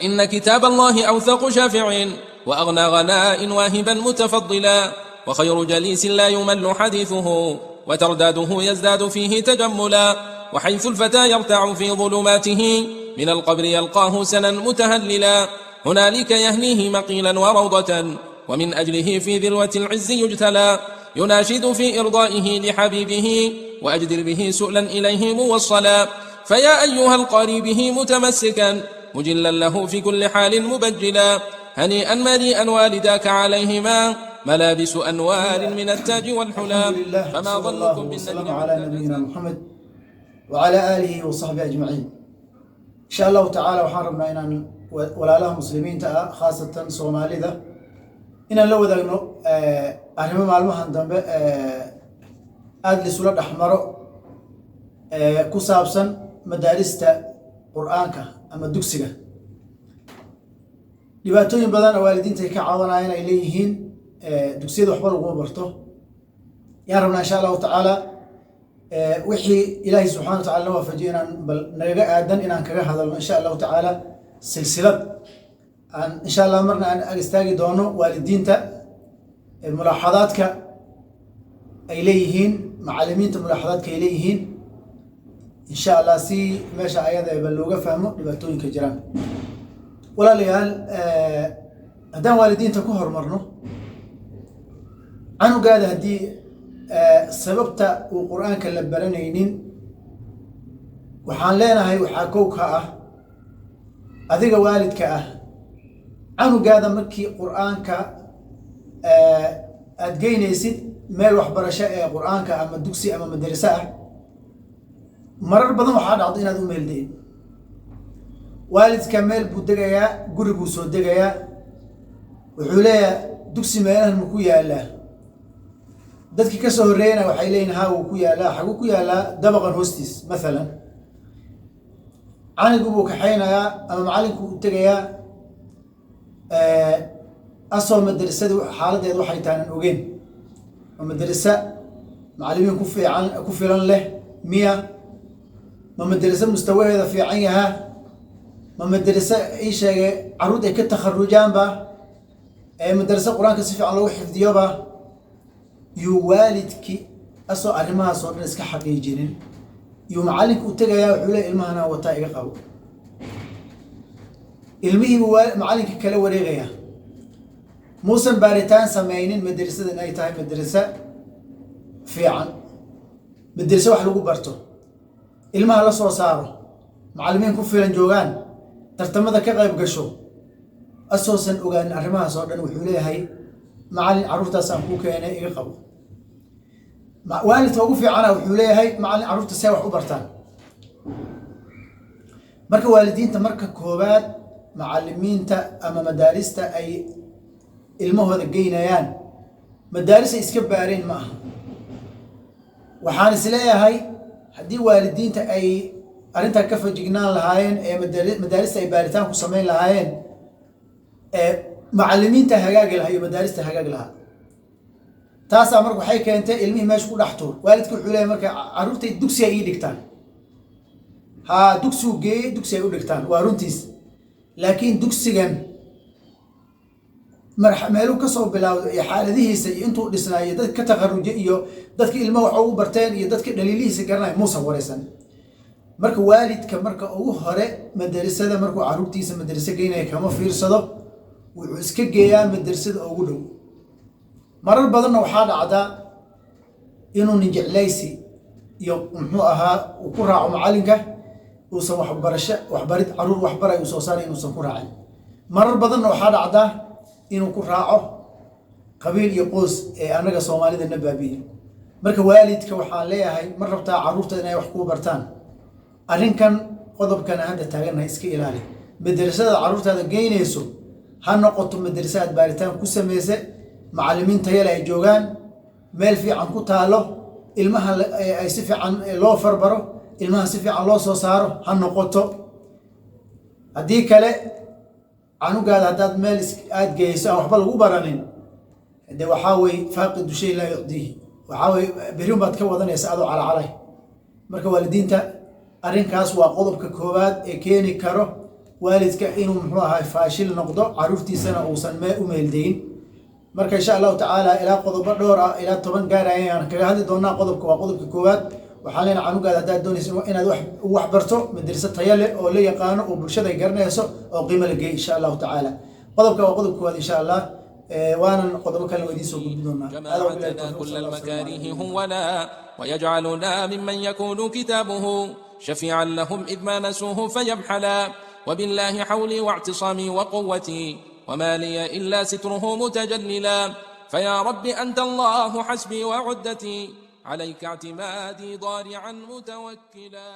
إن كتاب الله أوثق شافع وأغنى غناء واهبا متفضلا، وخير جليس لا يمل حديثه وترداده يزداد فيه تجملا، وحيث الفتى يرتع في ظلماته من القبر يلقاه سنا متهللا، هنالك يهنيه مقيلا وروضة ومن أجله في ذروة العز يجتلى، يناشد في إرضائه لحبيبه وأجدر به سؤلا إليه موصلا، فيا أيها القاري به متمسكا مجلا له في كل حال مبجلا، هنيئا مريئا والداك عليهما ملابس أنوار من التاج والحلا، فما ظنكم بالنبي على نبينا محمد وعلى آله وصحبه أجمعين. إن شاء الله تعالى وحاربنا إن ولا لهم مسلمين تأ خاصة صومالي ذا إن لو ذا إنه أهم معلومة عندهم أدل سورة أحمر كسابسا مدارس قرآنك أما دكسية dhibaatooyin badan oo waalidiinta ay ka caawinayaan ay leeyihiin dugsiyada waxba lagu barto yaan rabnaa insha Allah ta'ala wixii Ilaahay subhanahu wa ta'ala noo waafajiyo inaan bal naga aadan inaan kaga hadalno insha Allah ta'ala silsilad aan insha Allah marna aan istaagi doono waalidiinta mulaaxadaadka ay leeyihiin macallimiinta mulaaxadaadka ay leeyihiin insha Allah si meesha ayada bal looga fahmo dhibaatooyinka jiraan. ولا ليال هدان والدين تكوهر مرنو عنو قاد هدي سببتا وقرآن كاللبرانينين وحان لينا هاي وحاكوك أذيق والد كأه عنو قاد مكي قرآن كا أدقين يسيد ميل وحبرشاء قرآن كا أما الدكسي أما مدرسة مرر بدن وحاد عطينا دو ميل دين والد كمال بودجايا قرب وسودجايا وحوليا دكسي مالها مكويا لا دتك كسر رينا وحيلين هاو كويا لا حقو كويا لا دبغا هوستيس مثلا عن جبوك حينا يا أما معلم كوتجايا أصلا مدرسة حالة يدو حيتان وجين ومدرسة معلمين كوفي لان له 100 مدرسة مستوى هذا في عينها مدرسة إيش عروض كتخرجان با مدرسة قرآن كسيف على روح حفظيه با يوالدك أسوأ أرمها صور نسك حقيقين يوم معلمك وتجا وحوله المهنا وتائق قو المه معلمك كلا وريغيا موسم باريتان سماينين مدرسة نايتها مدرسة في عن مدرسة وحلو برتو المها لا صو صاروا معلمين كفيلن جوغان tartamada ka qayb gasho asoosan ogaan arrimahaas oo dhan wuxuu leeyahay macallin caruurtaas aan ku keenay iga qabo waalidka ugu fiicana wuxuu leeyahay macallin caruurta say wax u bartaan marka waalidiinta marka koobaad macallimiinta ama madaarista ay ilmahooda geynayaan madaarisa iska baareen ma aha waxaan is leeyahay haddii waalidiinta ay arinta ka fajignaan lahaayeen ee madaarista ay baaritaan ku sameyn lahaayeen macallimiinta hagaag lahaa iyo madaarista hagaag lahaa taas amar waxay keentay ilmihi meesha ku dhaxto waalidku wuxuu leeyahay marka caruurtay dugsi ay dhigtaan dugsi ay u dhigtaan waa runtiis laakiin dugsigan meelu ka soo bilaawdo iyo xaaladihiisa iyo intuu dhisnaayo dad ka taqarrujay iyo dadka ilmo wax ugu barteen iyo dadka dhaliilihiisa garanay muusa wareysan marka waalidka marka ugu hore madrasada markuu caruurtiisa madrasa geynay kama fiirsado wuxuu iska geeyaa madrasada ugu dhow marar badan waxa dhacda inuu nijeclaysi iyo muxuu ahaa uu ku raaco macalinka uu soo waxbarid caruur waxbaray uu soo saaray inuu soo ku raacin marar badan waxa dhacda inuu ku raaco qabiil iyo qoys ee anaga Soomaalida nabaabiye marka waalidka waxaan leeyahay mar rabtaa caruurta inay wax ku bartaan arrinkan qodobkan hadda taaganahay iska ilaali madrasada caruurtaada geynayso ha noqoto madrasad baaritaan ku sameeyay macallimiin tayo leh ay joogan meel fiican ku taalo ilmaha ay si fiican loo farbaro ilmaha si fiican loo soo saaro ha noqoto hadii kale anugaada hadaad meel aad geeyso waxba lagu baranin hada waxa way faaqidu shay la yuqdihi waxa way barium baad ka wadanaysa adoo calacalay marka waalidiinta arrinkaas waa qodobka koowaad ee keeni karo waalidka inuu muxuu ahaa faashil noqdo caruurtiisana uusan u meeldayn marka insha Allah ta'ala ila qodobo dhowr ah ila 10 gaarayaan kaga hadli doonaa qodobka waa qodobka koowaad waxaan leeyahay canugaada hadaad doonayso inaad wax barto madrasa tayo leh oo la yaqaano oo bulshada garanayso oo qiimo leh insha Allah ta'ala qodobka waa qodobka koowaad insha Allah وانا قدوم كلام وديسو بدونا كما اعتدى كل المكاره هونا ويجعلنا ممن يكون كتابه شفيعا لهم إذ ما نسوه فيمحلا وبالله حولي واعتصامي وقوتي وما لي إلا ستره متجللا فيا رب أنت الله حسبي وعدتي عليك اعتمادي ضارعا متوكلا